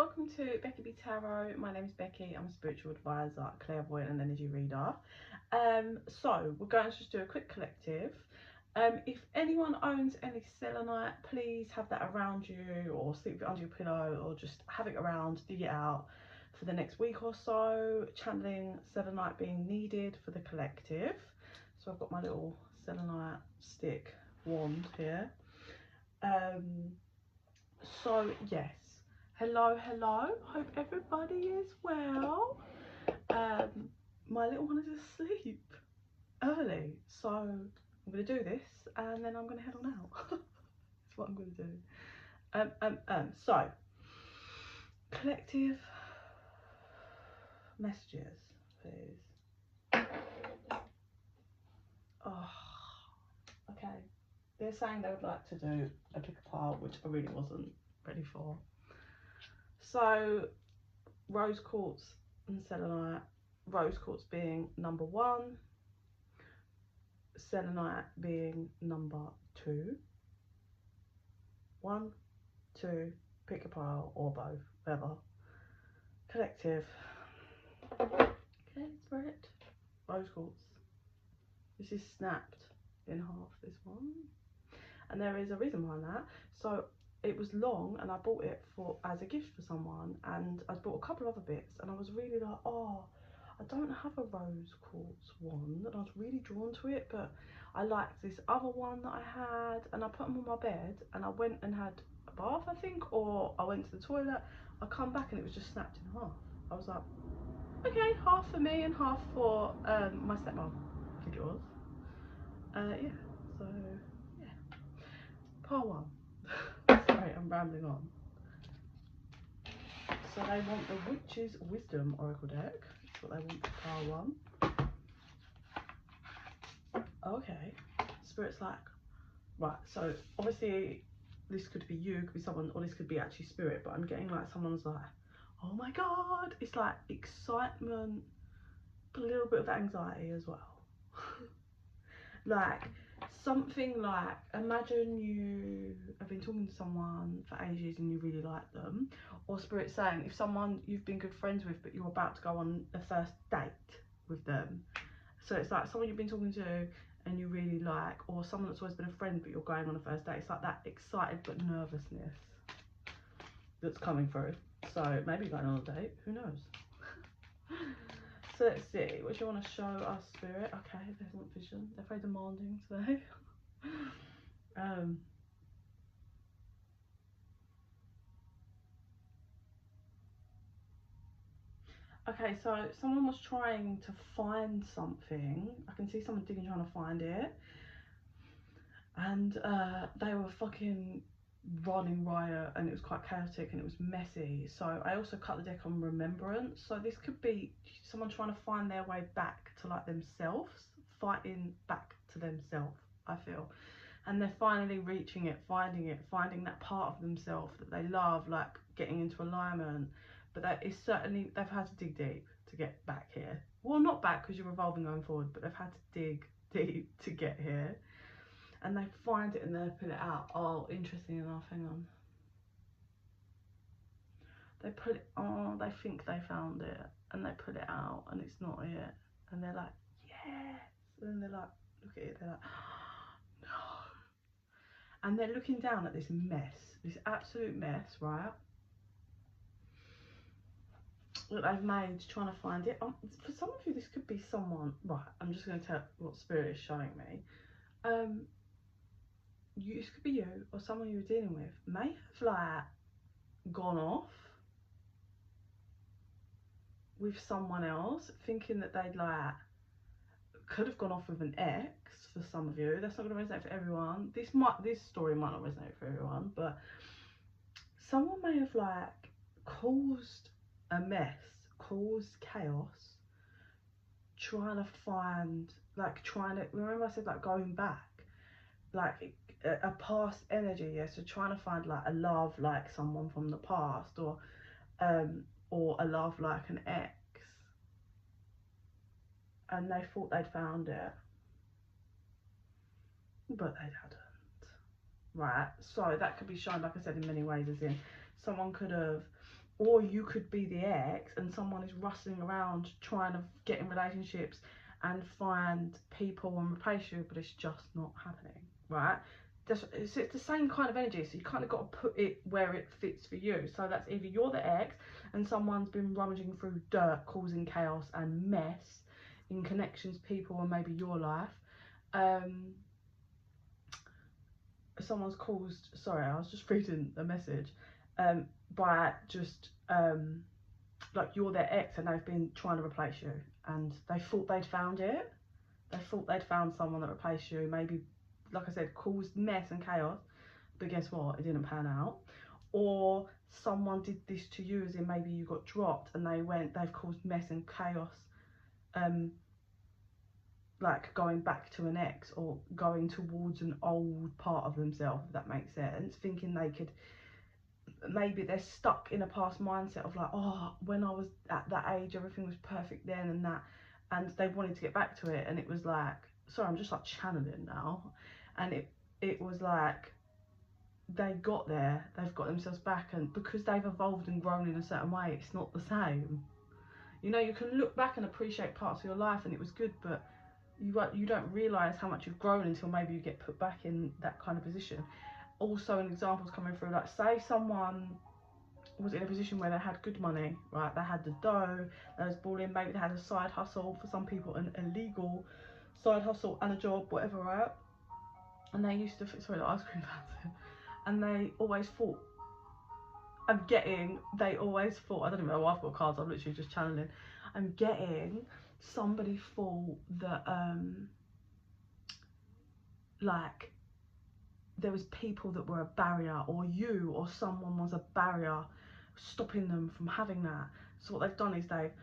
welcome to Becky Tarot. My name is Becky. I'm a spiritual advisor, clairvoyant and energy reader. So we're going to just do a quick collective. If anyone owns any selenite, please have that around you, or sleep it under your pillow, or just have it around, dig it out for the next week or so. Channeling selenite being needed for the collective. So I've got my little selenite stick wand here. So yes, hello, hope everybody is well. My little one is asleep early, so I'm gonna do this and then I'm gonna head on out. That's what I'm gonna do. So collective messages, please. Oh, okay. They're saying they would like to do a pick a pile, which I really wasn't ready for. So rose quartz and selenite. Rose quartz being number 1, selenite being number 2. 1, 2, pick a pile or both, whatever. Collective. Okay, spirit. Rose quartz. This is snapped in half, this one. And there is a reason behind that. So it was long and I bought it for as a gift for someone, and I bought a couple of other bits and I was really like, oh, I don't have a rose quartz one, and I was really drawn to it, but I liked this other one that I had, and I put them on my bed and I went and had a bath, I think, or I went to the toilet. I come back and it was just snapped in half. I was like, okay, half for me and half for my stepmom, I think it was. Yeah, so yeah, part 1. Sorry, I'm rambling on. So they want the Witch's Wisdom Oracle deck. That's what they want for part 1. Okay. Spirit's like, right, so obviously this could be you, could be someone, or this could be actually spirit, but I'm getting like someone's like, oh my god. It's like excitement, but a little bit of anxiety as well. Like something like, imagine you have been talking to someone for ages and you really like them, or spirit saying if someone you've been good friends with but you're about to go on a first date with them. So it's like someone you've been talking to and you really like, or someone that's always been a friend but you're going on a first date. It's like that excited but nervousness that's coming through. So maybe going on a date, who knows. So let's see, what do you want to show us, spirit? Okay, they want vision. They're very demanding today. Okay, so someone was trying to find something. I can see someone digging, trying to find it. And they were fucking running riot, and it was quite chaotic and it was messy. So I also cut the deck on remembrance. So this could be someone trying to find their way back to like themselves, fighting back to themselves, I feel. And they're finally reaching it, finding that part of themselves that they love, like getting into alignment. But that is certainly, they've had to dig deep to get back here. Well, not back because you're evolving going forward, but they've had to dig deep to get here. And they find it and they pull it out. Oh, interesting enough, hang on. They put it, oh, they think they found it, and they put it out and it's not it. And they're like, yes. And then they're like, look at it, they're like, oh, no. And they're looking down at this mess, this absolute mess, right? That they've made trying to find it. For some of you, this could be someone, right? I'm just going to tell what spirit is showing me. This could be you or someone you were dealing with may have like gone off with someone else, thinking that they'd like could have gone off with an ex. For some of you, that's not going to resonate for everyone. This story might not resonate for everyone, but someone may have like caused a mess, caused chaos, trying to find, like trying to, remember I said like going back, like a past energy, yeah, so trying to find like a love like someone from the past, or a love like an ex, and they thought they'd found it, but they hadn't. Right, so that could be shown, like I said, in many ways, as in someone could have or you could be the ex and someone is rustling around trying to get in relationships and find people and replace you, but it's just not happening, right? It's the same kind of energy, so you kind of got to put it where it fits for you. So that's either you're the ex and someone's been rummaging through dirt, causing chaos and mess in connections, people, and maybe your life. Someone's caused, sorry, I was just reading a message, by just like you're their ex and they've been trying to replace you and they thought they'd found it. They thought they'd found someone that replaced you, maybe, like I said, caused mess and chaos, but guess what, it didn't pan out. Or someone did this to you, as in maybe you got dropped and they've caused mess and chaos, like going back to an ex or going towards an old part of themselves, if that makes sense, thinking they could, maybe they're stuck in a past mindset of like, oh, when I was at that age everything was perfect then and that, and they wanted to get back to it, and it was like, sorry, I'm just like channeling now, and it was like they got there, they've got themselves back, and because they've evolved and grown in a certain way, it's not the same. You know, you can look back and appreciate parts of your life and it was good, but you don't realise how much you've grown until maybe you get put back in that kind of position. Also, an example's coming through, like say someone was in a position where they had good money, right? They had the dough, they was balling, maybe they had a side hustle, for some people an illegal side hustle and a job, whatever, right? And they used to, sorry, the ice cream fountain, and they always thought, they always thought, I don't even know why I've got cards, I'm literally just channeling, I'm getting somebody thought that like there was people that were a barrier, or you or someone was a barrier stopping them from having that. So what they've done is they've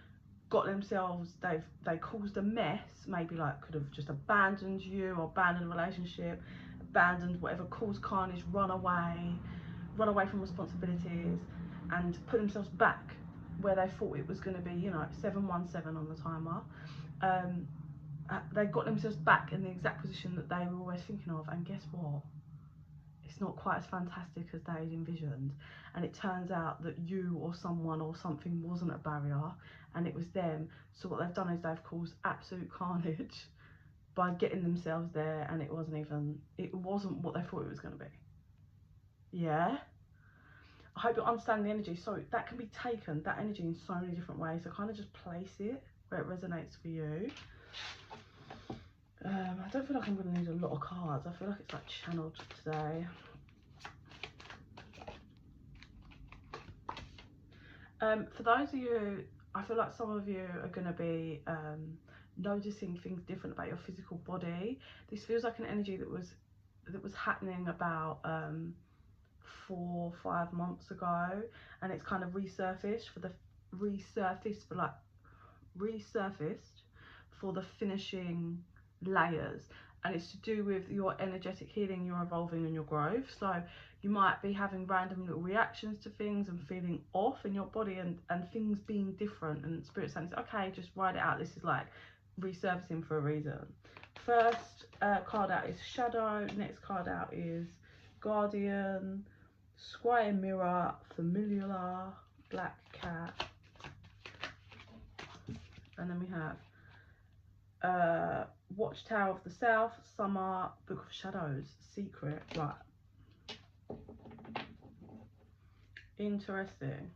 got themselves, they caused a mess, maybe like could have just abandoned you or abandoned a relationship, abandoned whatever, caused carnage, run away from responsibilities, and put themselves back where they thought it was going to be, you know, 717 on the timer. They got themselves back in the exact position that they were always thinking of, and guess what? It's not quite as fantastic as they envisioned, and it turns out that you or someone or something wasn't a barrier and it was them. So what they've done is they've caused absolute carnage by getting themselves there, and it wasn't what they thought it was going to be. Yeah, I hope you understand the energy. So that can be taken, that energy, in so many different ways. So kind of just place it where it resonates for you. I don't feel like I'm going to need a lot of cards. I feel like it's like channeled today. For those of you, I feel like some of you are going to be noticing things different about your physical body. This feels like an energy that was happening about 4 or 5 months ago, and it's kind of resurfaced for the finishing layers, and it's to do with your energetic healing, your evolving and your growth. So you might be having random little reactions to things and feeling off in your body, and things being different, and spirit saying, okay, just write it out, this is like resurfacing for a reason. First card out is Shadow, next card out is Guardian, Squire Mirror, Familiar, Black Cat, and then we have Watchtower of the South, Summer, Book of Shadows, Secret. Right, interesting.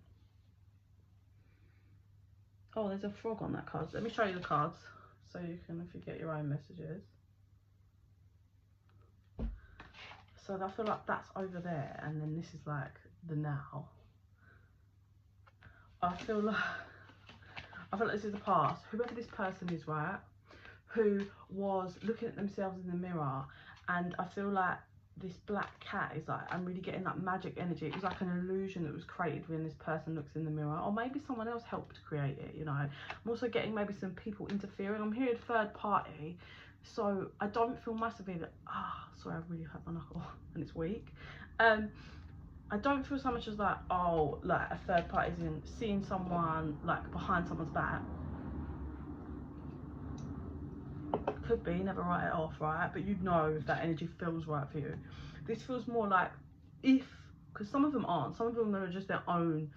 Oh, there's a frog on that card. Let me show you the cards so you can, if you get your own messages. So I feel like that's over there, and then this is like the now. I feel like this is the past. Whoever this person is, right, who was looking at themselves in the mirror, and I feel like this black cat is like, I'm really getting that magic energy. It was like an illusion that was created when this person looks in the mirror, or maybe someone else helped create it, you know. I'm also getting maybe some people interfering. I'm hearing third party, so I don't feel massively that, sorry, I've really hurt my knuckle and it's weak. I don't feel so much as like, oh, like a third party is in seeing someone like behind someone's back. Could be, never write it off, right? But you'd know if that energy feels right for you. This feels more like, because some of them aren't, some of them are just their own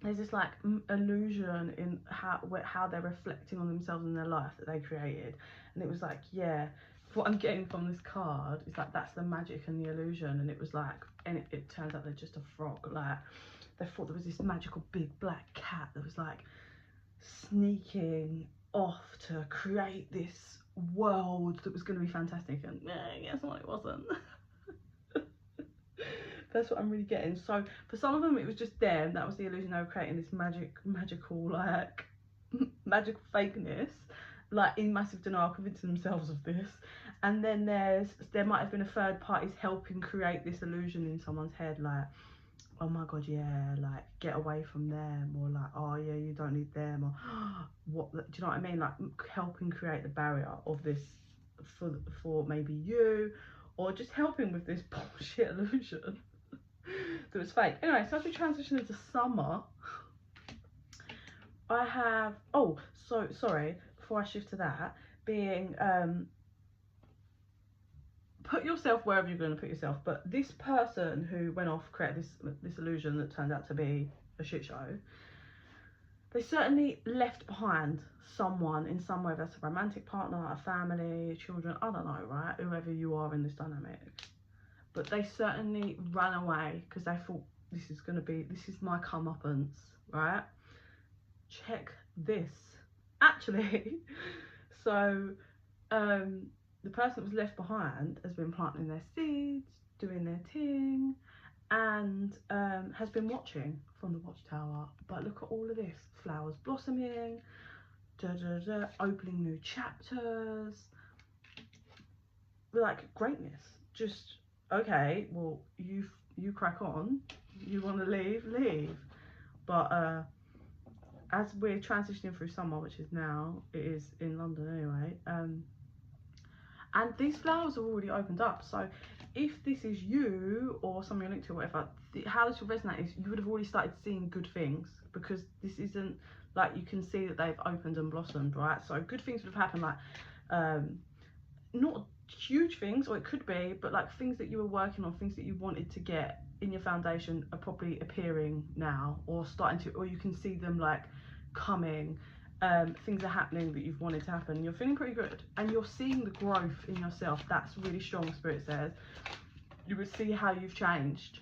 there's this like illusion in how they're reflecting on themselves in their life that they created. And it was like, yeah, what I'm getting from this card is like, that's the magic and the illusion. And it was like, and it turns out they're just a frog. Like, they thought there was this magical big black cat that was like sneaking off to create this world that was going to be fantastic, and guess what, it wasn't. That's what I'm really getting. So for some of them it was just them, that was the illusion, they were creating this magical like magical fakeness, like in massive denial, convincing themselves of this. And then there might have been a third parties helping create this illusion in someone's head, like, oh my god, yeah, like, get away from them, or like, oh yeah, you don't need them, or what, do you know what I mean, like helping create the barrier of this for maybe you, or just helping with this bullshit illusion that was fake. Anyway, so as we transition into summer, I have, oh, so sorry, before I shift to that, being put yourself wherever you're going to put yourself, but this person who went off created this illusion that turned out to be a shit show, they certainly left behind someone in some way. That's a romantic partner, a family, children, I don't know, right, whoever you are in this dynamic. But they certainly ran away because they thought, this is my comeuppance, right? Check this. Actually, so the person that was left behind has been planting their seeds, doing their thing, and has been watching from the watchtower. But look at all of this, flowers blossoming, opening new chapters, like greatness. Just, okay, well, you crack on, you want to leave. But as we're transitioning through summer, which is now, it is in London anyway, and these flowers are already opened up. So if this is you or someone you're linked to or whatever, how this will resonate is you would have already started seeing good things, because this isn't like, you can see that they've opened and blossomed, right? So good things would have happened, like not huge things, or it could be, but like things that you were working on, things that you wanted to get in your foundation are probably appearing now, or starting to, or you can see them like coming. Things are happening that you've wanted to happen. You're feeling pretty good, and you're seeing the growth in yourself. That's really strong. Spirit says you would see how you've changed.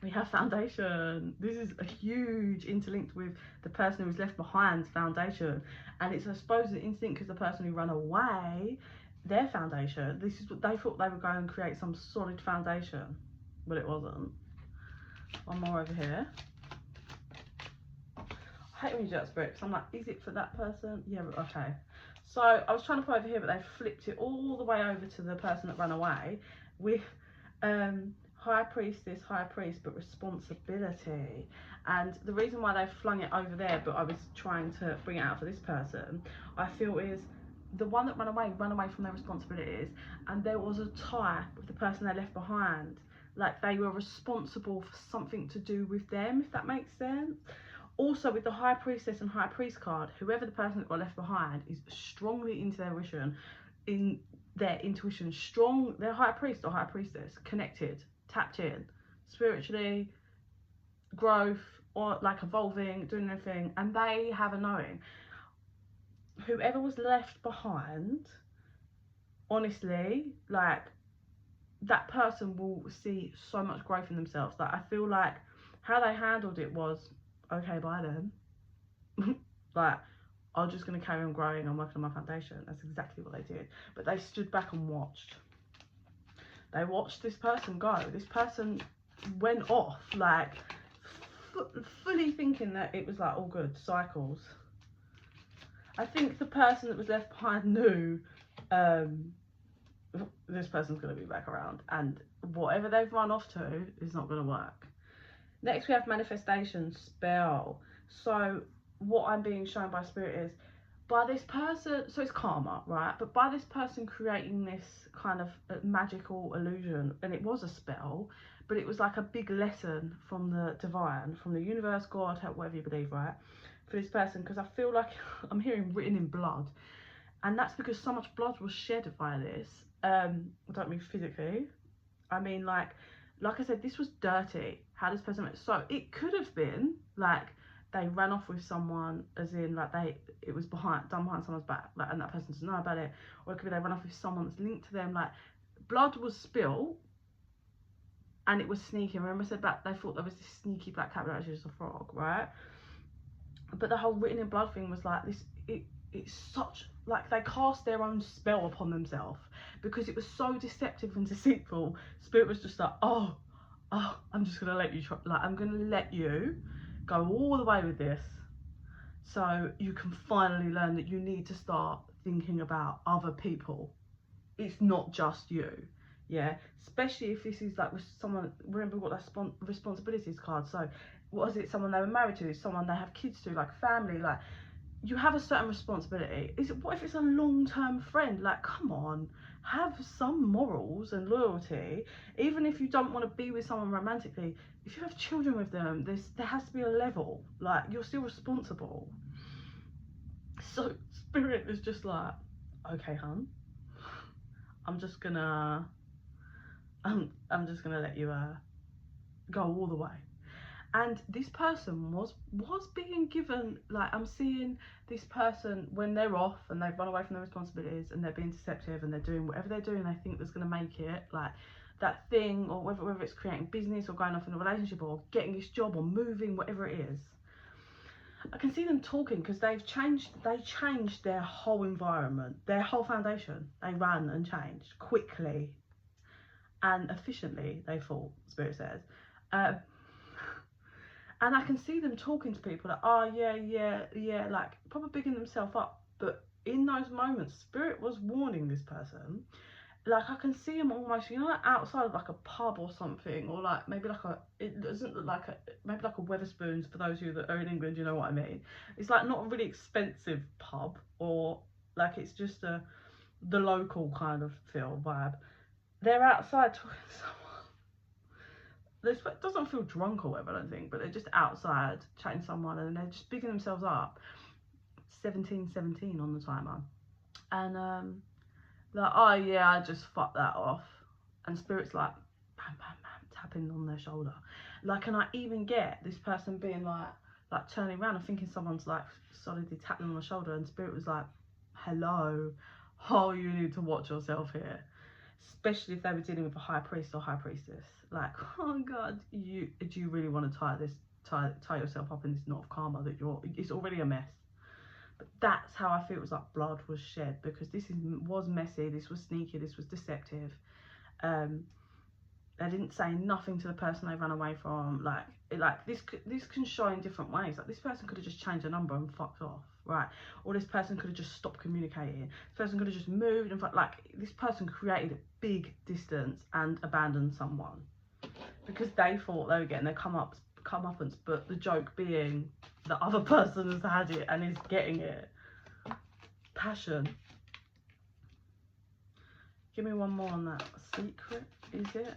We have foundation. This is a huge interlinked with the person who was left behind's foundation, and it's, I suppose, an instinct because the person who ran away, their foundation, this is what they thought, they were going and create some solid foundation, but it wasn't. One more over here. I hate when you do that, Spirit, because I'm like, is it for that person? Yeah, okay. So I was trying to put over here, but they flipped it all the way over to the person that ran away with high priestess, high priest, but responsibility. And the reason why they flung it over there, but I was trying to bring it out for this person, I feel is the one that ran away from their responsibilities, and there was a tie with the person they left behind. Like, they were responsible for something to do with them, if that makes sense. Also, with the high priestess and high priest card, whoever the person that got left behind is strongly into their vision, in their intuition, strong, they're high priest or high priestess, connected, tapped in, spiritually, growth, or like evolving, doing their thing, and they have a knowing. Whoever was left behind, honestly, like, that person will see so much growth in themselves. Like, I feel like how they handled it was, okay, bye then. Like, I'm just going to carry on growing and working on my foundation. That's exactly what they did. But they stood back and watched. They watched this person go. This person went off, like, fully thinking that it was like all good, cycles. I think the person that was left behind knew this person's going to be back around, and whatever they've run off to is not going to work. Next we have manifestation spell. So what I'm being shown by Spirit is, by this person, so it's karma, right? But by this person creating this kind of magical illusion, and it was a spell, but it was like a big lesson from the divine, from the universe, God, whatever you believe, right? For this person, because I feel like I'm hearing written in blood, and that's because so much blood was shed by this. I don't mean physically, I mean like I said, this was dirty, how this person went. So it could have been like they ran off with someone, as in like it was done behind someone's back, like, and that person doesn't know about it. Or it could be they ran off with someone that's linked to them, like blood was spilled and it was sneaky. Remember I said that they thought there was this sneaky black cat, but actually just a frog, right? But the whole written in blood thing was like this, it's such, like they cast their own spell upon themselves because it was so deceptive and deceitful. Spirit was just like, oh, I'm just gonna let you try, like I'm gonna let you go all the way with this, so you can finally learn that you need to start thinking about other people. It's not just you, yeah. Especially if this is like with someone. Remember what that responsibilities card. So, what is it? Someone they were married to, someone they have kids to, like family, like. You have a certain responsibility. What if it's a long-term friend? Like, come on, have some morals and loyalty. Even if you don't want to be with someone romantically, if you have children with them, there has to be a level. Like, you're still responsible. So Spirit is just like, okay, hun, I'm just gonna let you go all the way. And this person was being given, like, I'm seeing this person when they're off and they've run away from their responsibilities and they're being deceptive and they're doing whatever they're doing they think that's going to make it, like that thing, or whether it's creating business or going off in a relationship or getting this job or moving, whatever it is. I can see them talking because they changed their whole environment, their whole foundation. They ran and changed quickly and efficiently, they thought, Spirit says. And I can see them talking to people like, oh, yeah, like probably bigging themselves up. But in those moments, Spirit was warning this person. Like, I can see them almost, you know, like outside of like a pub or something, or like maybe like it doesn't look like maybe like a Wetherspoons for those of you that are in England, you know what I mean. It's like not a really expensive pub, or like it's just the local kind of feel vibe. They're outside talking to someone. It doesn't feel drunk or whatever, I don't think, but they're just outside chatting to someone and they're just bigging themselves up. 17:17 on the timer. And like, oh yeah, I just fucked that off. And Spirit's like, bam, bam, bam, tapping on their shoulder. Like, and I even get this person being like turning around and thinking someone's like solidly tapping on the shoulder, and Spirit was like, hello, oh, you need to watch yourself here. Especially if they were dealing with a high priest or high priestess. Like, oh God, do you really want to tie yourself up in this knot of karma that it's already a mess. But that's how I feel. It was like blood was shed, because this was messy, this was sneaky, this was deceptive. They didn't say nothing to the person they ran away from. Like this can show in different ways. Like, this person could have just changed a number and fucked off, right? Or this person could have just stopped communicating. This person could have just moved and like this person created a big distance and abandoned someone because they thought they were getting their comeuppance, but the joke being the other person has had it and is getting it. Passion. Give me one more on that. Secret, is it?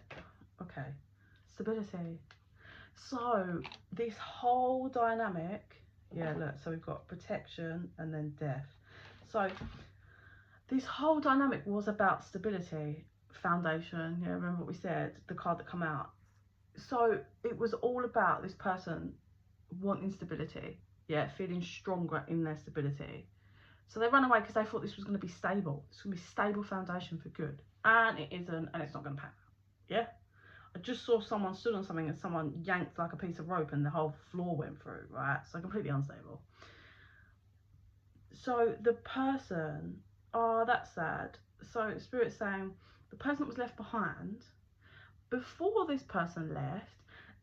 Okay. Stability. So this whole dynamic, yeah, look, so we've got protection and then death. So this whole dynamic was about stability, foundation. Yeah, remember what we said, the card that come out. So it was all about this person wanting stability, yeah, feeling stronger in their stability. So they ran away because they thought this was going to be stable. It's going to be stable foundation for good. And it isn't, and it's not going to pan out. Yeah? I just saw someone stood on something and someone yanked like a piece of rope and the whole floor went through, right? So completely unstable. So the person, oh, that's sad. So Spirit's saying the person that was left behind, before this person left,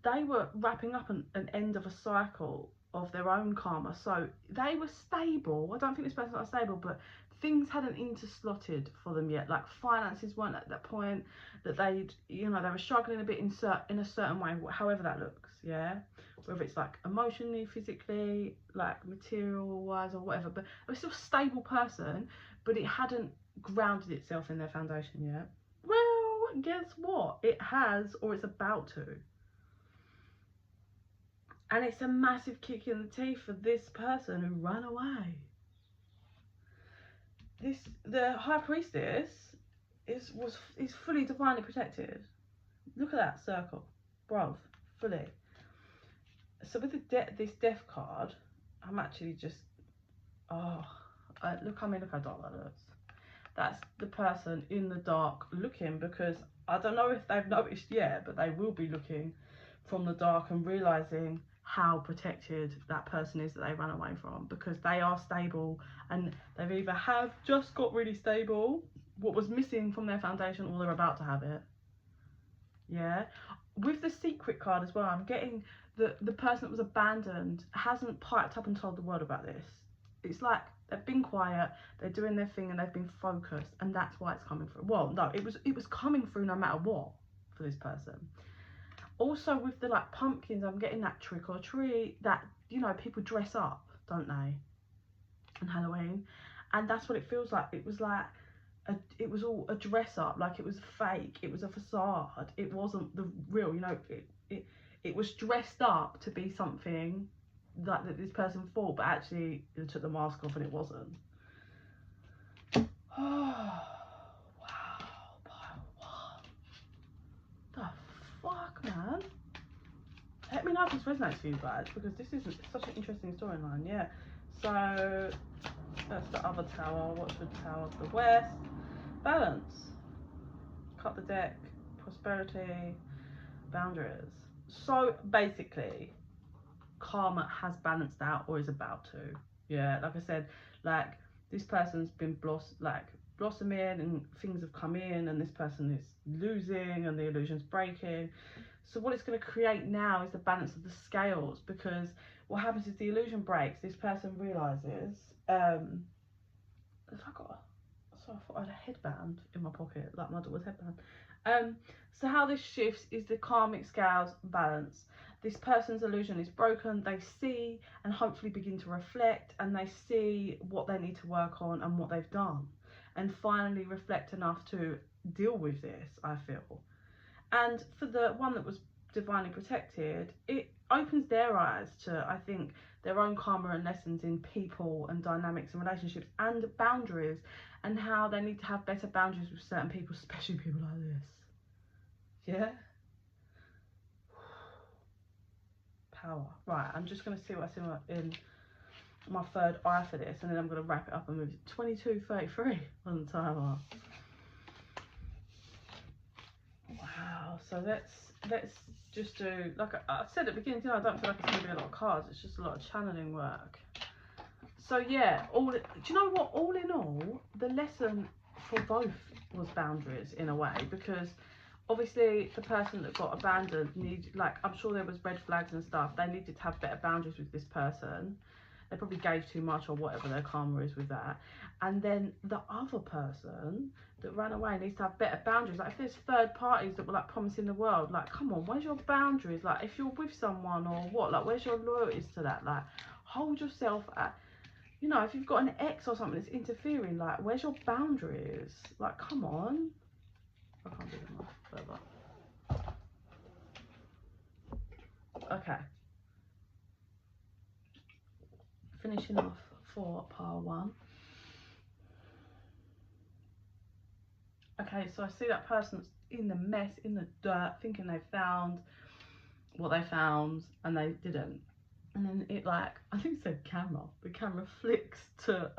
they were wrapping up an end of a cycle of their own karma. So they were stable. I don't think this person was stable, but things hadn't interslotted for them yet. Like, finances weren't at that point, that they'd, you know, they were struggling a bit in a certain way, however that looks, yeah? Whether it's like emotionally, physically, like material wise or whatever, but it was still a stable person, but it hadn't grounded itself in their foundation yet. Well, guess what? It has, or it's about to. And it's a massive kick in the teeth for this person who ran away. The High Priestess is fully divinely protected. Look at that circle, bruv, fully. So with this death card, I'm actually just, look how dark that looks. That's the person in the dark looking, because I don't know if they've noticed yet, but they will be looking from the dark and realizing how protected that person is that they ran away from, because they are stable, and they've either have just got really stable, what was missing from their foundation, or they're about to have it. Yeah, with the secret card as well, I'm getting the person that was abandoned hasn't piped up and told the world about this. It's like they've been quiet, they're doing their thing, and they've been focused, and that's why it's coming through. Well, no, it was coming through no matter what for this person. Also with the like pumpkins, I'm getting that trick or treat, that, you know, people dress up, don't they, on Halloween, and that's what it feels like. It was like it was all a dress up, like it was fake, it was a facade, it wasn't the real, you know, it was dressed up to be something like that this person thought, but actually they took the mask off and it wasn't. Oh wow, what the fuck, man? Let me know if this resonates for you guys, because this is such an interesting storyline. Yeah, so that's the other tower. What should tower of the west? Balance. Cut the deck. Prosperity. Boundaries. So basically, karma has balanced out, or is about to. Yeah, like I said, like this person's been blossoming, and things have come in, and this person is losing, and the illusion's breaking. So what it's going to create now is the balance of the scales, because what happens is the illusion breaks. This person realizes, so I thought I had a headband in my pocket, like my daughter's headband. So how this shifts is the karmic scales balance. This person's illusion is broken. They see and hopefully begin to reflect, and they see what they need to work on and what they've done, and finally reflect enough to deal with this, I feel. And for the one that was divinely protected, it opens their eyes to, I think, their own karma and lessons in people and dynamics and relationships and boundaries, and how they need to have better boundaries with certain people, especially people like this. Yeah? Power. Right, I'm just going to see what's in my third eye for this, and then I'm going to wrap it up and move to 22:33 on the timer. Wow, so let's just do, like I said at the beginning, you know, I don't feel like it's going to be a lot of cards, it's just a lot of channeling work. So yeah, do you know what, all in all, the lesson for both was boundaries in a way, because obviously the person that got abandoned like, I'm sure there was red flags and stuff, they needed to have better boundaries with this person. They probably gave too much, or whatever their karma is with that. And then the other person that ran away needs to have better boundaries. Like if there's third parties that were like promising the world, like come on, where's your boundaries? Like if you're with someone or what, like where's your loyalties to that? Like hold yourself at, you know, if you've got an ex or something that's interfering, like where's your boundaries? Like come on. I can't do that much further. Okay. Finishing off for pile one. Okay, so I see that person's in the mess, in the dirt, thinking they found what they found, and they didn't. And then it, like, I think it said camera. The camera flicks to,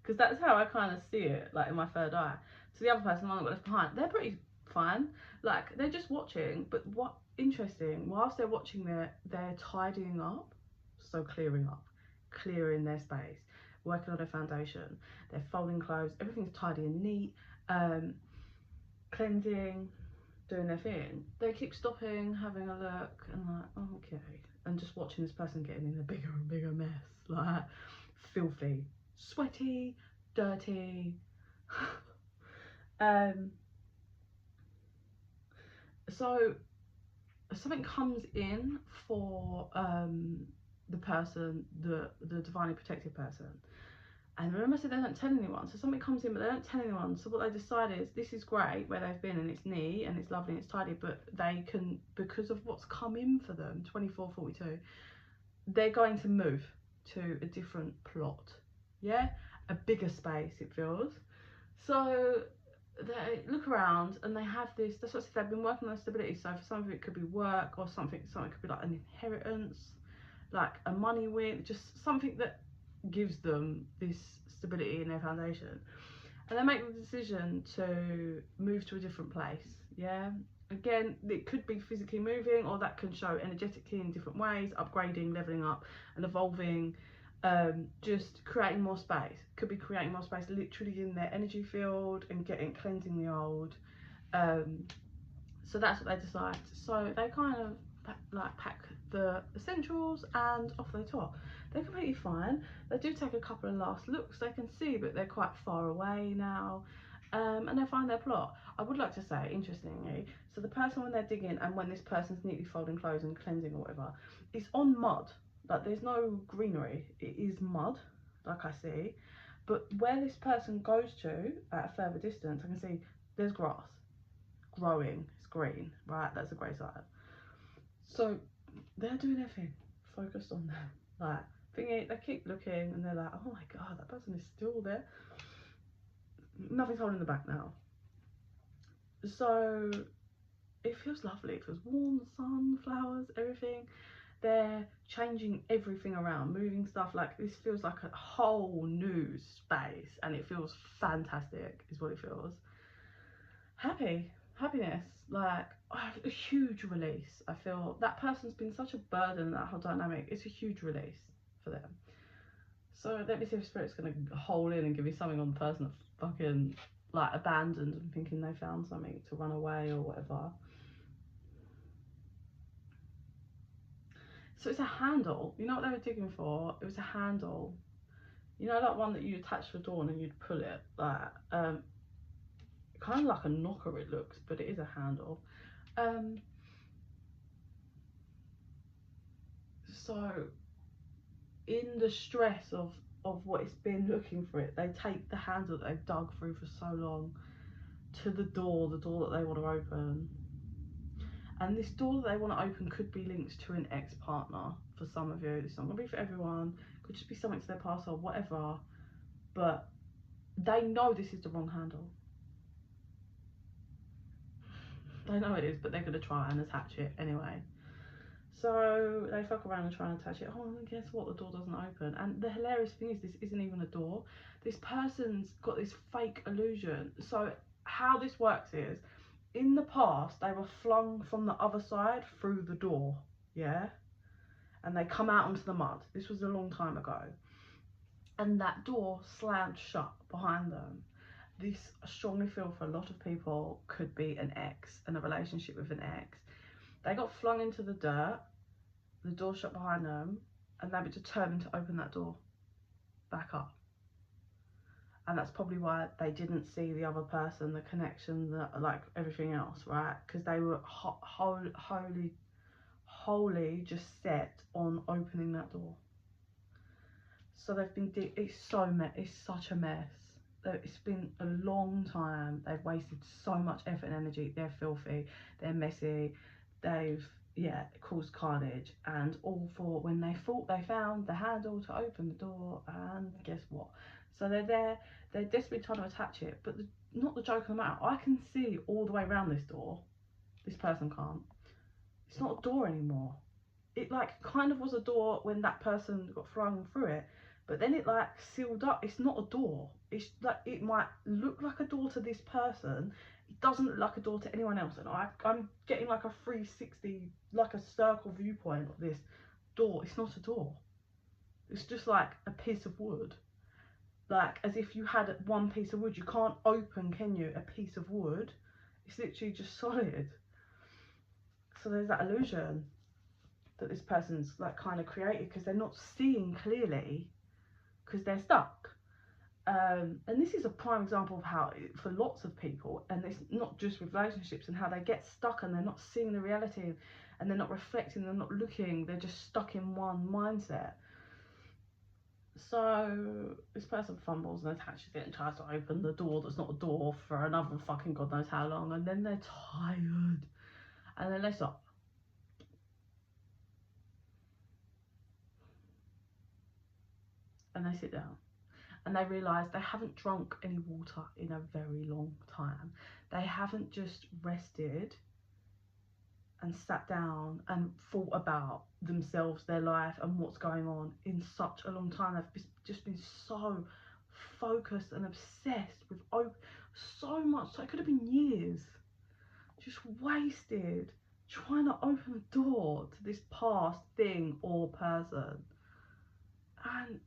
because that's how I kind of see it, like in my third eye. So the other person, the one that got left behind, they're pretty fine. Like, they're just watching, but what interesting, whilst they're watching, they're tidying up, so clearing up, clearing their space, working on their foundation. They're folding clothes, everything's tidy and neat. Cleansing, doing their thing. They keep stopping, having a look, and like, oh, okay, and just watching this person getting in a bigger and bigger mess, like filthy, sweaty, dirty. So something comes in for the person, the divinely protected person. And remember I said they don't tell anyone, so something comes in but they don't tell anyone. So what they decide is, this is great where they've been, and it's neat and it's lovely and it's tidy, but they can, because of what's come in for them, 24:42, they're going to move to a different plot. Yeah, a bigger space, it feels. So they look around and they have this, that's what I said, they've been working on stability. So for some of it could be work, or something could be like an inheritance, like a money win, just something that gives them this stability in their foundation. And they make the decision to move to a different place. Yeah, again, it could be physically moving, or that can show energetically in different ways, upgrading, leveling up and evolving, just creating more space. Could be creating more space literally in their energy field and cleansing the old. So that's what they decide. So they kind of like pack the essentials and off they tour. They're completely fine. They do take a couple of last looks, they can see, but they're quite far away now. And they find their plot. I would like to say, interestingly, so the person, when they're digging and when this person's neatly folding clothes and cleansing or whatever, it's on mud. Like, there's no greenery, it is mud, like I see. But where this person goes to at a further distance, I can see there's grass growing, it's green, right? That's a grey side. So they're doing their thing, focused on them. Like, thinking, they keep looking and they're like, oh my god, that person is still there. Nothing's holding them back now. So it feels lovely, it feels warm, the sun, flowers, everything. They're changing everything around, moving stuff. Like, this feels like a whole new space, and it feels fantastic is what it feels. Happiness, like, a huge release. I feel that person's been such a burden, that whole dynamic. It's a huge release for them. So let me see if Spirit's gonna hole in and give me something on the person that's fucking like abandoned and thinking they found something to run away or whatever. So it's a handle. You know what they were digging for? It was a handle. You know, that one that you attach to a door and then you'd pull it, like, kind of like a knocker it looks, but it is a handle. So in the stress of what it's been looking for it, they take the handle that they've dug through for so long to the door that they want to open. And this door that they want to open could be linked to an ex-partner for some of you. It's not going to be for everyone. Could just be something to their past or whatever. But they know this is the wrong handle. They know it is, but they're going to try and attach it anyway. So they fuck around and try and attach it. Oh, and guess what? The door doesn't open. And the hilarious thing is, this isn't even a door. This person's got this fake illusion. So how this works is, in the past, they were flung from the other side through the door, yeah? And they come out onto the mud. This was a long time ago. And that door slammed shut behind them. This, I strongly feel, for a lot of people, could be an ex and a relationship with an ex. They got flung into the dirt, the door shut behind them, and they were determined to open that door back up. And that's probably why they didn't see the other person, the connection, like everything else, right? Because they were wholly just set on opening that door. So they've been it's such a mess. It's been a long time. They've wasted so much effort and energy. They're filthy, they're messy, they've caused carnage, and all for when they thought they found the handle to open the door, and guess what? So they're there, they're desperately trying to attach it, but not the joke of the matter, I can see all the way around this door. This person can't. It's not a door anymore. It like kind of was a door when that person got flung through it, but then it like sealed up. It's not a door. It's like, it might look like a door to this person, it doesn't look like a door to anyone else. And I'm getting like a 360, like a circle viewpoint of this door. It's not a door. It's just like a piece of wood. Like, as if you had one piece of wood. You can't open, can you, a piece of wood? It's literally just solid. So there's that illusion that this person's like kind of created, because they're not seeing clearly, because they're stuck. And this is a prime example of how, for lots of people, and it's not just with relationships, and how they get stuck and they're not seeing the reality, and they're not reflecting, they're not looking, they're just stuck in one mindset. So this person fumbles and attaches it and tries to open the door that's not a door for another fucking god knows how long, and then they're tired, and then they stop. And they sit down and they realise they haven't drunk any water in a very long time. They haven't just rested and sat down and thought about themselves, their life and what's going on in such a long time. They've just been so focused and obsessed with so much, so it could have been years, just wasted trying to open a door to this past thing or person. And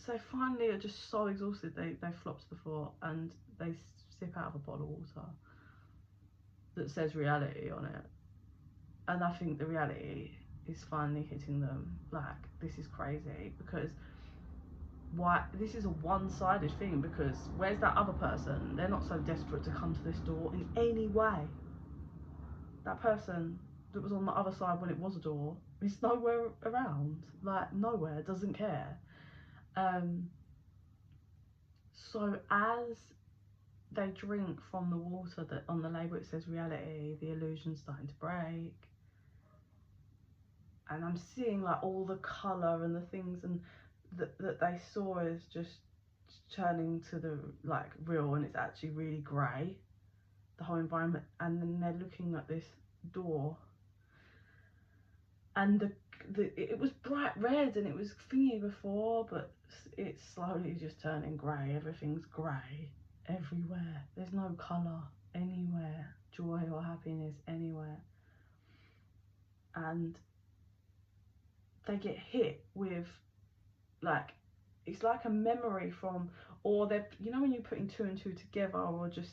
so finally are just so exhausted, they flop to the floor and they sip out of a bottle of water that says reality on it. And I think the reality is finally hitting them. Like, this is crazy, because why this is a one-sided thing, because where's that other person? They're not so desperate to come to this door in any way. That person that was on the other side when it was a door is nowhere around, like nowhere, doesn't care. So as they drink from the water that on the label it says reality, the illusion's starting to break, and I'm seeing like all the colour and the things and that they saw is just turning to the like real, and it's actually really grey, the whole environment. And then they're looking at this door, and it was bright red and it was thingy before, but it's slowly just turning grey. Everything's grey everywhere. There's no colour anywhere, joy or happiness anywhere. And they get hit with, like, it's like a memory from, or they're, you know, when you're putting two and two together, or just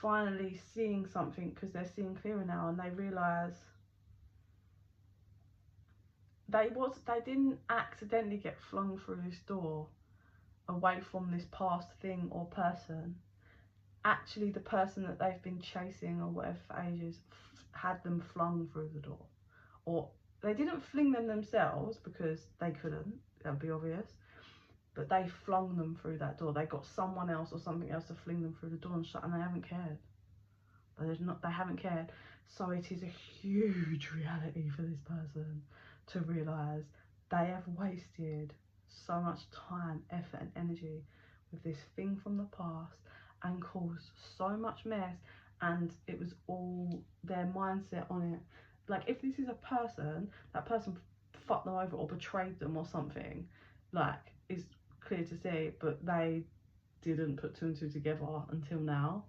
finally seeing something because they're seeing clearer now, and they realise they didn't accidentally get flung through this door away from this past thing or person. Actually, the person that they've been chasing or whatever for ages had them flung through the door. Or they didn't fling them themselves because they couldn't, that would be obvious, but they flung them through that door. They got someone else or something else to fling them through the door and shut, and they haven't cared. They haven't cared. So it is a huge reality for this person to realise they have wasted so much time, effort and energy with this thing from the past and caused so much mess, and it was all their mindset on it. Like, if this is a person, that person fucked them over or betrayed them or something, like, is clear to see, but they didn't put two and two together until now.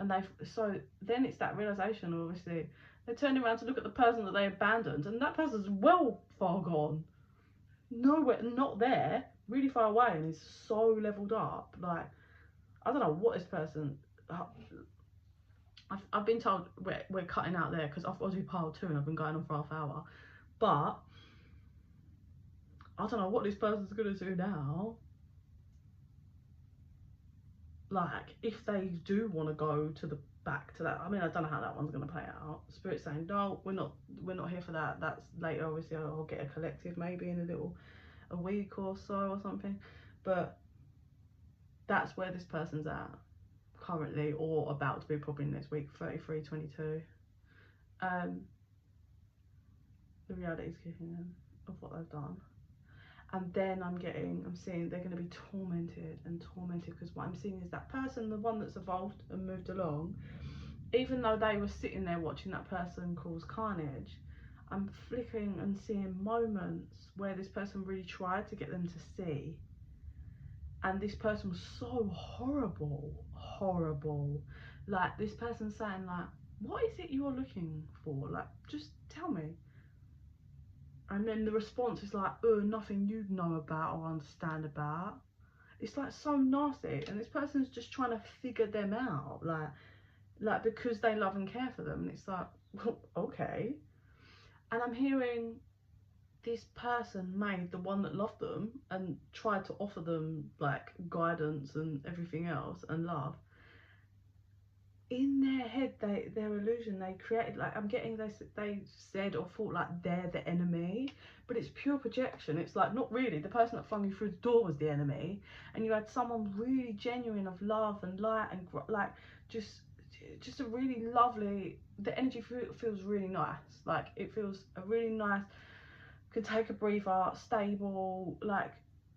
And so then it's that realisation, obviously they're turning around to look at the person that they abandoned, and that person's well far gone, nowhere, not there, really far away, and is so leveled up. Like, I don't know what this person, I've been told we're cutting out there because I've got to do pile 2 and I've been going on for half hour, but I don't know what this person's gonna do now. Like, if they do want to go to the back to that, I mean, I don't know how that one's going to play out. Spirit's saying, no, we're not here for that. That's later. Obviously I'll get a collective maybe in a week or so or something, but that's where this person's at currently, or about to be, probably next week. 33-22. The reality is kicking in of what they've done. And then I'm seeing they're going to be tormented, because what I'm seeing is that person, the one that's evolved and moved along, even though they were sitting there watching that person cause carnage, I'm flickering and seeing moments where this person really tried to get them to see, and this person was so horrible. Like, this person saying, like, what is it you're looking for? Like, just tell me. And then the response is like, oh, nothing you know about or understand about. It's like so nasty, and this person's just trying to figure them out, like because they love and care for them. And it's like, well, okay. And I'm hearing this person made the one that loved them and tried to offer them like guidance and everything else and love. In their head, their illusion they created, like, I'm getting this, they said or thought like they're the enemy, but it's pure projection. It's like, not really. The person that flung you through the door was the enemy, and you had someone really genuine of love and light and like just a really lovely, the energy feels really nice. Like, it feels a really nice, can take a breather, stable, like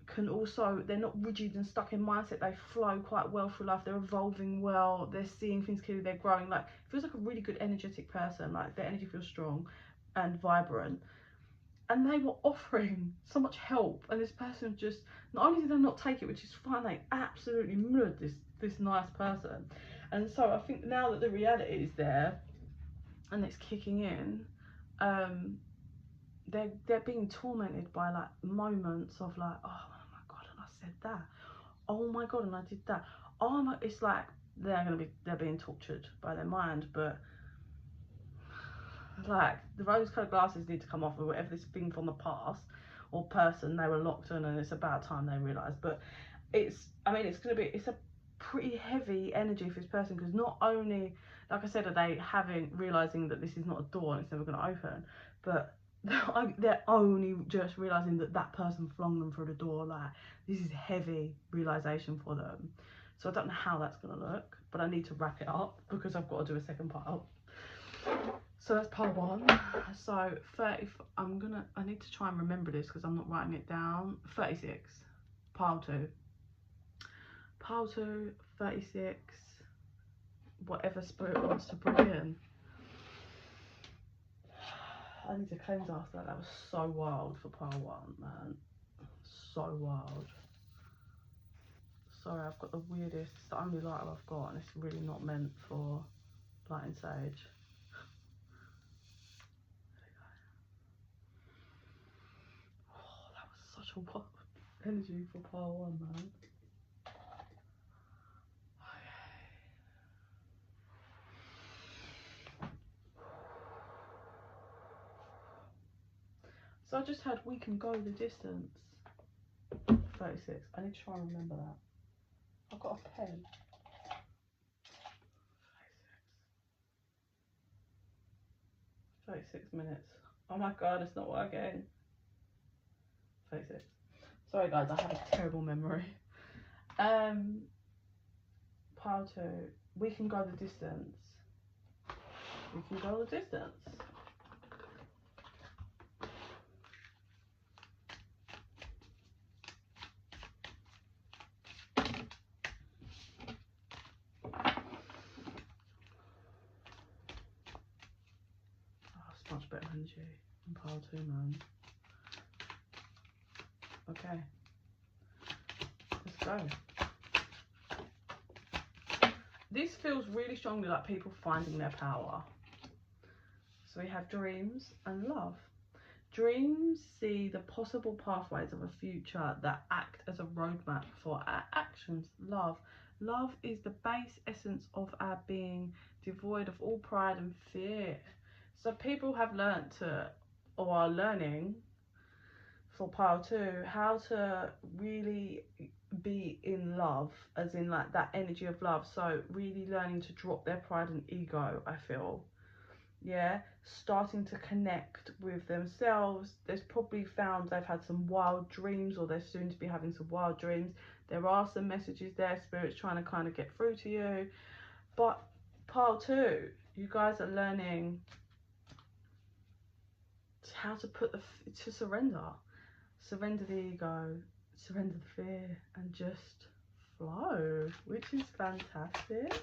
can also, they're not rigid and stuck in mindset. They flow quite well through life. They're evolving well. They're seeing things clearly. They're growing. Like, it feels like a really good energetic person. Like, their energy feels strong and vibrant. And they were offering so much help, and this person just, not only did they not take it, which is fine, they absolutely murdered this nice person. And so I think now that the reality is there and it's kicking in, they're being tormented by like moments of like, oh my god, and I said that, oh my god, and I did that, oh my, it's like they're being tortured by their mind. But like, the rose-colored glasses need to come off, or whatever this thing from the past or person they were locked in, and it's about time they realise. But it's a pretty heavy energy for this person, because not only, like I said, are they realising that this is not a door and it's never going to open, but they're only just realising that person flung them through the door. Like, this is heavy realisation for them. So I don't know how that's going to look, but I need to wrap it up because I've got to do a second pile. So that's pile 1. So 30, I need to try and remember this because I'm not writing it down. 36, pile 2. Pile 2, 36, whatever spirit wants to bring in. I need to cleanse after that. That was so wild for pile 1, man. So wild. Sorry, I've got the weirdest, it's the only lighter I've got, and it's really not meant for lighting sage. Such a wild energy for pile 1, man. So I just had we can go the distance. 36. I need to try and remember that. I've got a pen. 36 minutes. Oh my god, it's not working. 36. Sorry guys, I have a terrible memory. Pile 2. We can go the distance. We can go the distance. Much better energy in pile 2, man. Okay, let's go. This feels really strongly like people finding their power. So we have dreams and love. Dreams see the possible pathways of a future that act as a roadmap for our actions. Love is the base essence of our being, devoid of all pride and fear. So people have learnt to, or are learning for pile 2, how to really be in love, as in like that energy of love. So really learning to drop their pride and ego, I feel. Yeah, starting to connect with themselves. There's probably found they've had some wild dreams, or they're soon to be having some wild dreams. There are some messages there, spirits trying to kind of get through to you. But pile 2, you guys are learning how to to surrender the ego, surrender the fear, and just flow, which is fantastic.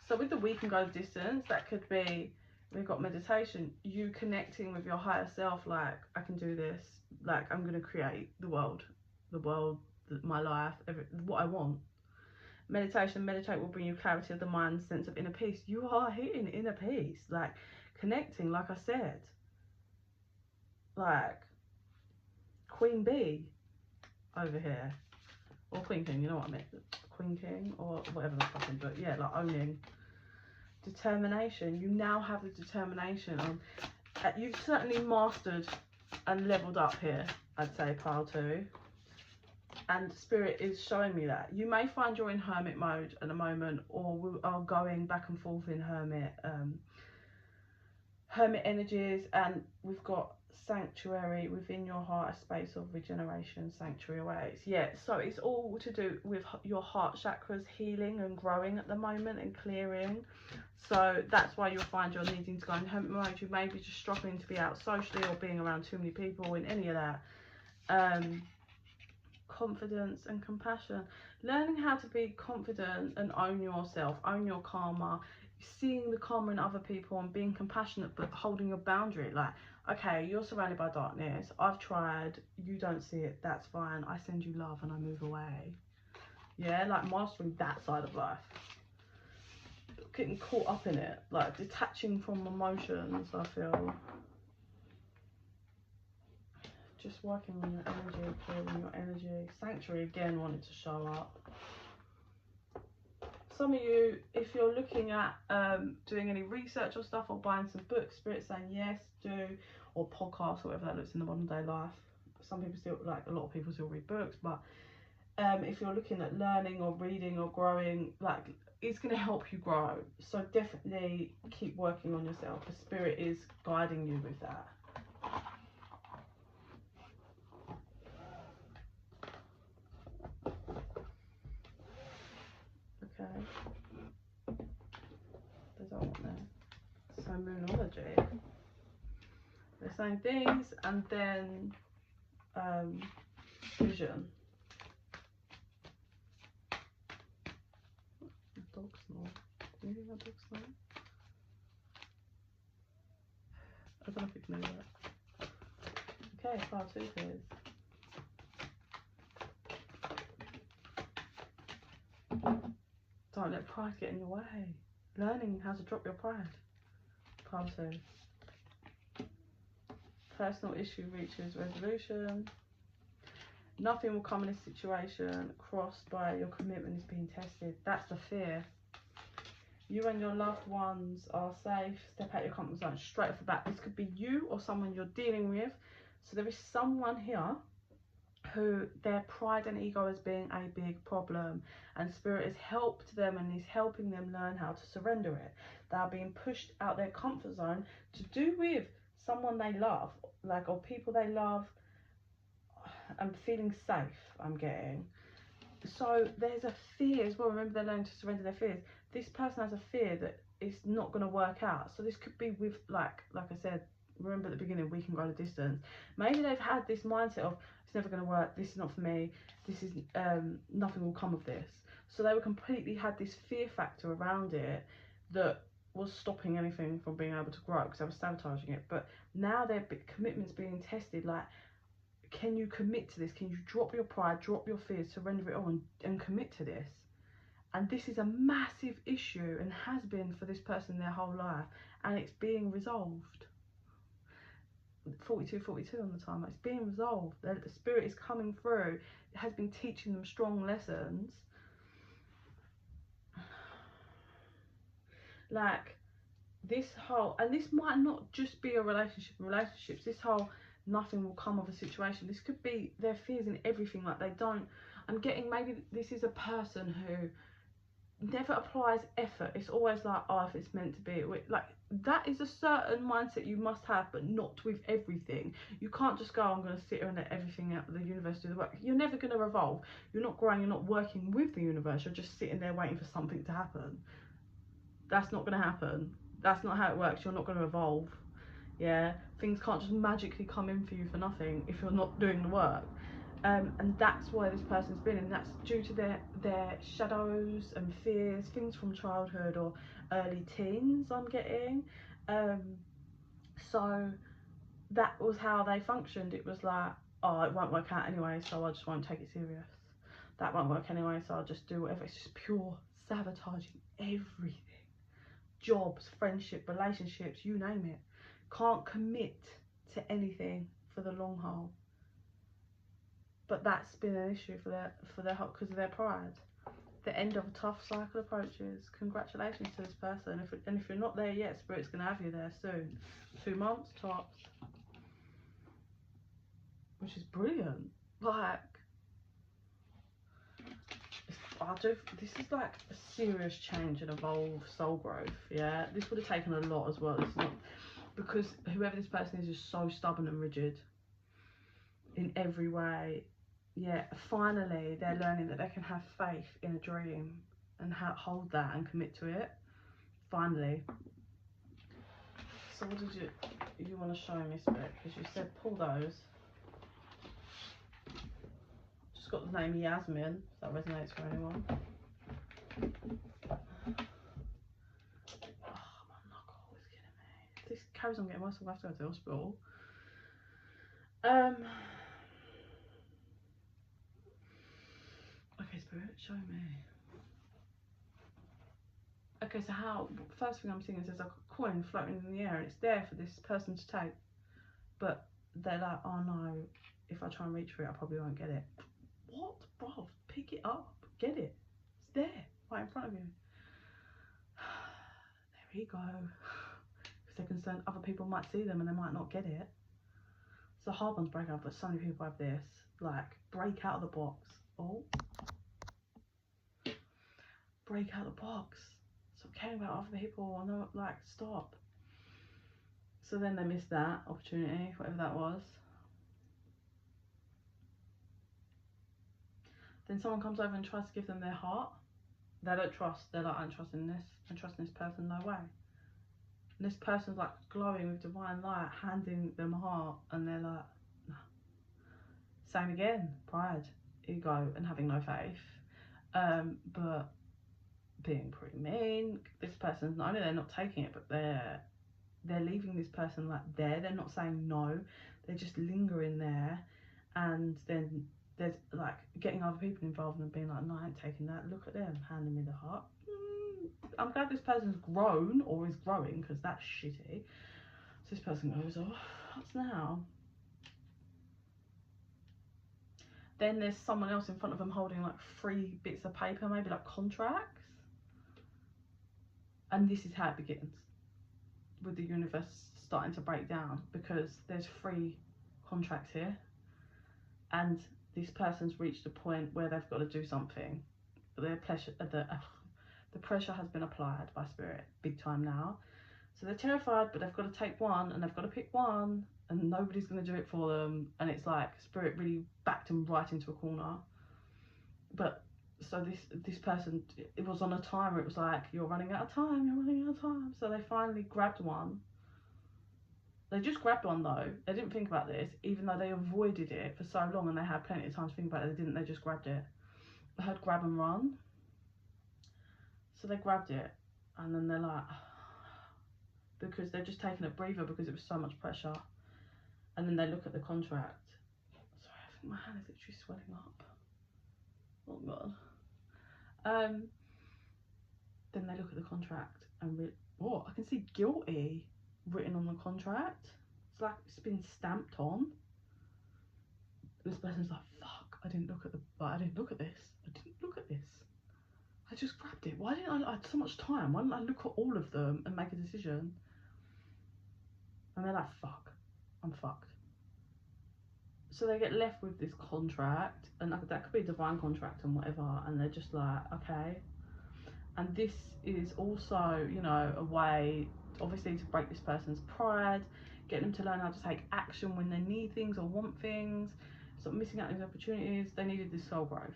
So with the we can go the distance, that could be, we've got meditation, you connecting with your higher self, like, I can do this, like, I'm going to create the world, my life, what I want. Meditate will bring you clarity of the mind, sense of inner peace. You are hitting inner peace, like connecting, like I said, like Queen Bee over here, or Queen King, you know what I mean, Queen King, or whatever the fucking, but yeah, like owning. Determination, you now have the determination. You've certainly mastered and leveled up here, I'd say, pile 2. And spirit is showing me that. You may find you're in hermit mode at the moment, or we are going back and forth in hermit energies, and we've got sanctuary within your heart, a space of regeneration, sanctuary awaits. Yeah, so it's all to do with your heart chakras healing and growing at the moment and clearing. So that's why you'll find you're needing to go in hermit mode. You may be just struggling to be out socially, or being around too many people, in any of that. confidence and compassion. Learning how to be confident and own yourself, own your karma, seeing the karma in other people and being compassionate but holding your boundary. Like, okay, you're surrounded by darkness, I've tried, you don't see it, that's fine, I send you love and I move away. Yeah, like mastering that side of life, getting caught up in it, like detaching from emotions. I feel just working on your energy, clearing your energy. Sanctuary again wanted to show up. Some of you, if you're looking at doing any research or stuff, or buying some books, Spirit saying yes, do, or podcasts, or whatever that looks in the modern day life. Some people still, like a lot of people still read books, but if you're looking at learning or reading or growing, like, it's going to help you grow. So definitely keep working on yourself. The Spirit is guiding you with that. Okay. There's all there. So moonology. They're saying things, and then vision. Dog snore. Do you hear my dog snore? I don't know if you can hear that. Okay, 5 suitors. Don't let pride get in your way. Learning how to drop your pride. 5 2. Personal issue reaches resolution. Nothing will come in this situation crossed by your commitment is being tested. That's the fear. You and your loved ones are safe. Step out your comfort zone straight off the bat. This could be you or someone you're dealing with. So there is someone here who their pride and ego is being a big problem, and Spirit has helped them and is helping them learn how to surrender it. They are being pushed out their comfort zone to do with someone they love, like, or people they love, and feeling safe, I'm getting. So there's a fear as well. Remember, they're learning to surrender their fears. This person has a fear that it's not going to work out. So this could be with, like I said, remember at the beginning, we can go the distance. Maybe they've had this mindset of, it's never going to work, this is not for me, this is nothing will come of this. So they were completely had this fear factor around it that was stopping anything from being able to grow, because they were sabotaging it. But now their commitment's being tested. Like, can you commit to this? Can you drop your pride, drop your fears, surrender it all, and commit to this? And this is a massive issue, and has been for this person their whole life, and it's being resolved. 42 on the timer. It's being resolved. The Spirit is coming through. It has been teaching them strong lessons. Like, this whole, and this might not just be a relationship and relationships, this whole nothing will come of a situation, this could be their fears in everything. Like, they don't, I'm getting, maybe this is a person who never applies effort. It's always like, oh, if it's meant to be, like, that is a certain mindset you must have, but not with everything. You can't just go, I'm going to sit here and let everything out, the universe do the work. You're never going to evolve. You're not growing, you're not working with the universe, you're just sitting there waiting for something to happen. That's not going to happen. That's not how it works. You're not going to evolve. Yeah, things can't just magically come in for you for nothing if you're not doing the work. And that's why this person's been, and that's due to their shadows and fears, things from childhood or early teens, I'm getting. So that was how they functioned. It was like, oh, it won't work out anyway, so I just won't take it serious. That won't work anyway, so I'll just do whatever. It's just pure sabotaging everything. Jobs, friendship, relationships, you name it. Can't commit to anything for the long haul. But that's been an issue for their because of their pride. The end of a tough cycle approaches. Congratulations to this person. If you're not there yet, Spirit's going to have you there soon. 2 months tops, which is brilliant. Like, this is like a serious change and evolve, soul growth. Yeah, this would have taken a lot as well. It's not, because whoever this person is so stubborn and rigid in every way. Yeah, finally they're learning that they can have faith in a dream and hold that and commit to it. Finally. So what did you want to show me, Spirit? Because you said pull those. Just just got the name Yasmin, if that resonates for anyone. Oh, my knuckle is killing me. If this carries on getting worse, I'll have to go to the hospital. Okay, Spirit, show me. Okay, so how, first thing I'm seeing is there's like a coin floating in the air and it's there for this person to take. But they're like, oh no, if I try and reach for it, I probably won't get it. What? Bruv, pick it up. Get it. It's there, right in front of you. There we go. Because they're concerned other people might see them and they might not get it. It's a hard one to break out, but so many people have this. Like, break out of the box. Oh. Break out of the box. Stop caring about other people. I know, like, stop. So then they missed that opportunity, whatever that was. Then someone comes over and tries to give them their heart. They don't trust. They're like, I don't trust in this. I trust in this person, no way. And this person's like glowing with divine light, handing them a heart, and they're like, no. Same again, pride, ego, and having no faith. But being pretty mean. This person's not only they're not taking it, but they're leaving this person like there. They're not saying no. They're just lingering there, and then there's like getting other people involved and being like, no, I ain't taking that. Look at them handing me the heart. I'm glad this person's grown or is growing, because that's shitty. So this person goes, oh, what's now? Then there's someone else in front of them holding like 3 bits of paper, maybe like contracts. And this is how it begins, with the universe starting to break down, because there's 3 contracts here. And this person's reached a point where they've got to do something. The pressure has been applied by Spirit, big time now. So they're terrified, but they've got to take one, and they've got to pick one, and nobody's going to do it for them. And it's like Spirit really backed them right into a corner. But so this person, it was on a timer. It was like, you're running out of time, you're running out of time. So they finally grabbed one. They just grabbed one though. They didn't think about this, even though they avoided it for so long and they had plenty of time to think about it. They didn't, they just grabbed it. I heard grab and run. So they grabbed it, and then they're like, because they're just taking a breather because it was so much pressure. And then they look at the contract. Sorry, I think my hand is literally swelling up. Oh god. Then they look at the contract and oh, I can see guilty written on the contract. It's like it's been stamped on. This person's like, fuck, I didn't look at this. I didn't look at this. I just grabbed it. Why didn't I had so much time? Why didn't I look at all of them and make a decision? And they're like, fuck, I'm fucked. So they get left with this contract, and like, that could be a divine contract and whatever, and they're just like, okay. And this is also, you know, a way obviously to break this person's pride, get them to learn how to take action when they need things or want things, stop missing out on these opportunities. They needed this soul growth.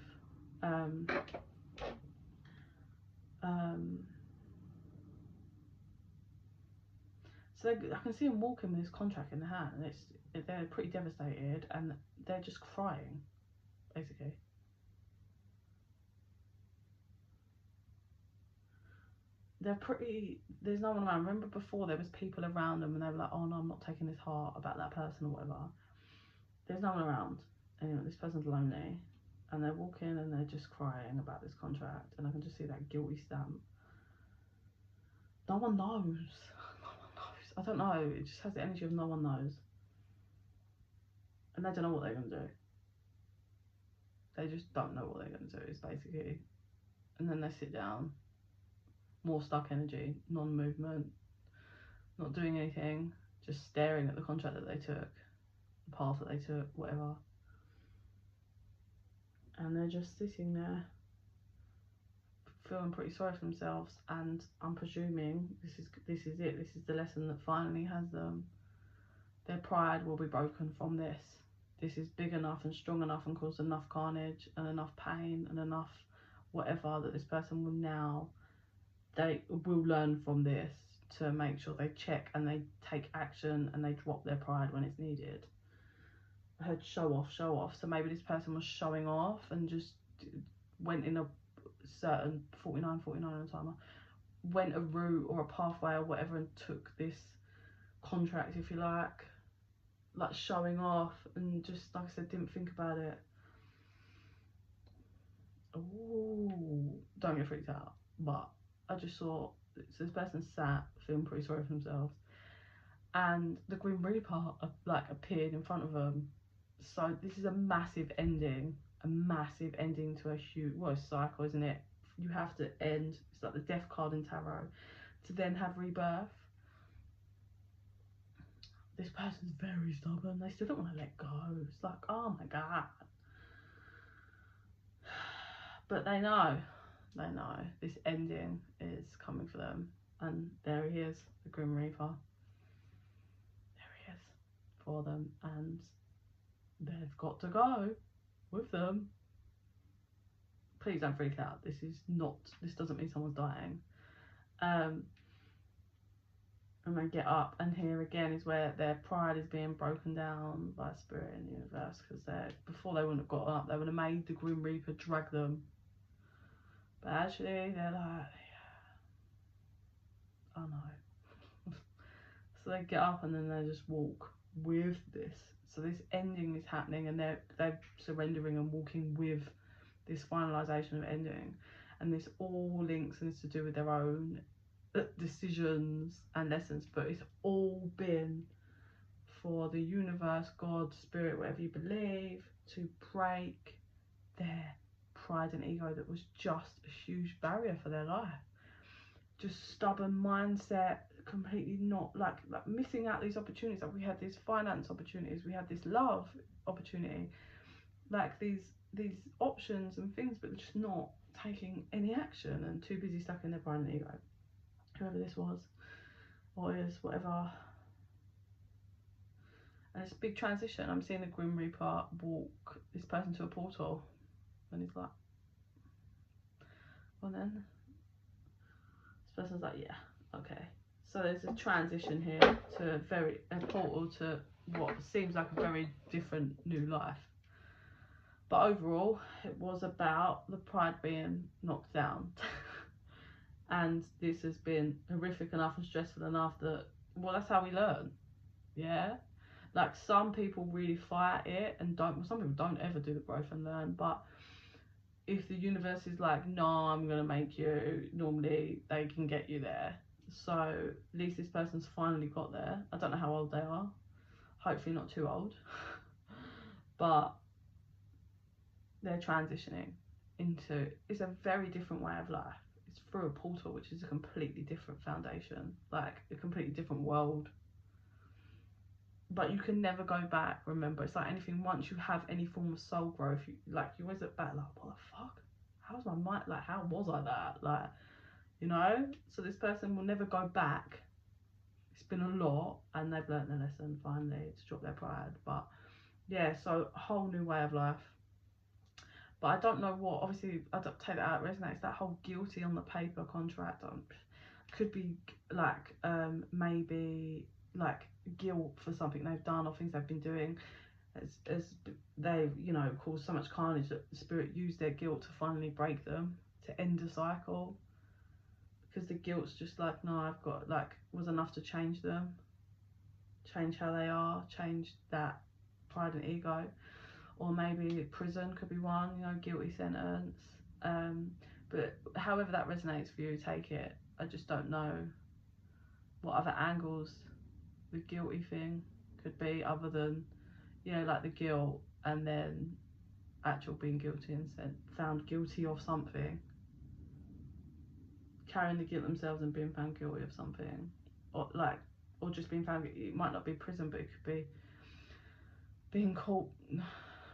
So I can see them walking with this contract in their hand, and they're pretty devastated, and they're just crying, basically. There's no one around. Remember before there was people around them and they were like, oh no, I'm not taking this heart about that person or whatever. There's no one around. Anyway, this person's lonely, and they're walking and they're just crying about this contract, and I can just see that guilty stamp. No one knows. No one knows. I don't know. It just has the energy of no one knows. And they don't know what they're going to do. They just don't know what they're going to do, is basically. And then they sit down. More stuck energy, non-movement, not doing anything, just staring at the contract that they took, the path that they took, whatever. And they're just sitting there, feeling pretty sorry for themselves. And I'm presuming this is it. This is the lesson that finally has them. Their pride will be broken from this. This is big enough and strong enough and caused enough carnage and enough pain and enough whatever that this person will now, they will learn from this to make sure they check and they take action and they drop their pride when it's needed. heard show off. So maybe this person was showing off and just went in a certain 49 on a timer, went a route or a pathway or whatever and took this contract, if you like showing off, and just like I said, didn't think about it. Ooh, don't get freaked out, but I just saw this person sat feeling pretty sorry for themselves, and the Grim Reaper like appeared in front of them. So this is a massive ending to a huge, well, it's cycle, isn't it? You have to end, it's like the death card in tarot, to then have rebirth. This person's very stubborn, they still don't want to let go. It's like, oh my god. But they know this ending is coming for them, and there he is, the Grim Reaper. There he is for them, and they've got to go with them. Please don't freak out. This doesn't mean someone's dying. And they get up, and here again is where their pride is being broken down by spirit in the universe, because before they wouldn't have got up, they would have made the Grim Reaper drag them. But actually, they're like, oh no. So they get up and then they just walk with this. So this ending is happening, and they're surrendering and walking with this finalization of ending. And this all links and is to do with their own decisions and lessons, but it's all been for the universe, God, spirit, whatever you believe, to break their pride and ego that was just a huge barrier for their life. Just stubborn mindset, completely not like missing out these opportunities. Like we had these finance opportunities, we had this love opportunity, like these options and things, but just not taking any action and too busy stuck in their pride and ego. Whoever this was or is, whatever. And it's a big transition. I'm seeing the Grim Reaper walk this person to a portal, and he's like, well then this person's like, yeah, okay. So there's a transition here to a portal to what seems like a very different new life. But overall, it was about the pride being knocked down. And this has been horrific enough and stressful enough that, well, that's how we learn. Yeah? Like, some people really fight it and some people don't ever do the growth and learn. But if the universe is like, no, I'm going to make you, normally they can get you there. So at least this person's finally got there. I don't know how old they are. Hopefully not too old. But they're transitioning into, it's a very different way of life. It's through a portal, which is a completely different foundation, like a completely different world. But you can never go back. Remember, it's like anything. Once you have any form of soul growth, you always look back like, what the fuck? How was my mind? Like, how was I that? Like, you know. So this person will never go back. It's been a lot, and they've learnt their lesson finally to drop their pride. But yeah, so a whole new way of life. But I don't know what. Obviously, I don't take that out. It resonates. That whole guilty on the paper contract could be like maybe like guilt for something they've done or things they've been doing, as they, you know, caused so much carnage that the spirit used their guilt to finally break them, to end a cycle, because the guilt's just like, no, I've got, like, was enough to change them, change how they are, change that pride and ego. Or maybe prison could be one, you know, guilty sentence. But however that resonates for you, take it. I just don't know what other angles the guilty thing could be, other than, you know, like the guilt and then actual being guilty and found guilty of something, carrying the guilt themselves and being found guilty of something, or just being found. It might not be prison, but it could be being caught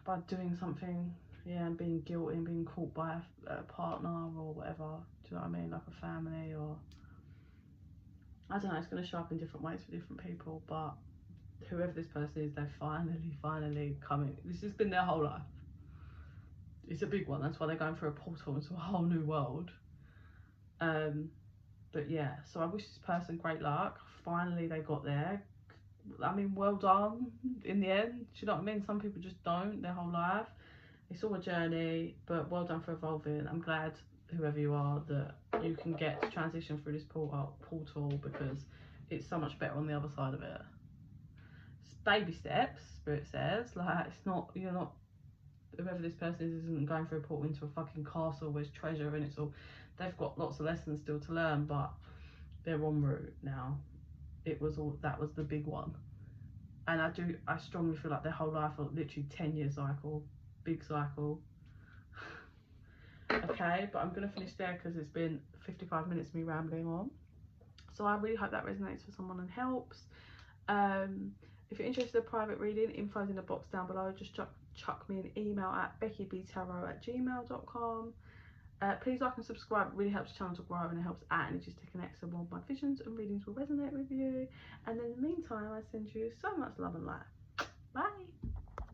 by doing something, yeah, and being guilty and being caught by a partner or whatever. Do you know what I mean? Like a family, or I don't know. It's going to show up in different ways for different people, but whoever this person is, they're finally coming. This has been their whole life. It's a big one. That's why they're going through a portal into a whole new world. But yeah, so I wish this person great luck. Finally they got there. I mean, well done in the end. Do you know what I mean? Some people just don't their whole life. It's all a journey, but well done for evolving. I'm glad, whoever you are, that you can get to transition through this portal because it's so much better on the other side of it. It's baby steps, Spirit says. Like, it's not, you're not, whoever this person is isn't going through a portal into a fucking castle where there's treasure and it's all, they've got lots of lessons still to learn, but they're en route now. That was the big one. And I strongly feel like their whole life are literally 10-year cycle, big cycle. Okay, but I'm going to finish there because it's been 55 minutes of me rambling on. So I really hope that resonates for someone and helps. If you're interested in a private reading, info's in the box down below. Just chuck me an email at bekibtarot@gmail.com. Please like and subscribe. It really helps the channel to grow and it helps our energies to connect, so more of my visions and readings will resonate with you. And in the meantime, I send you so much love and light. Bye.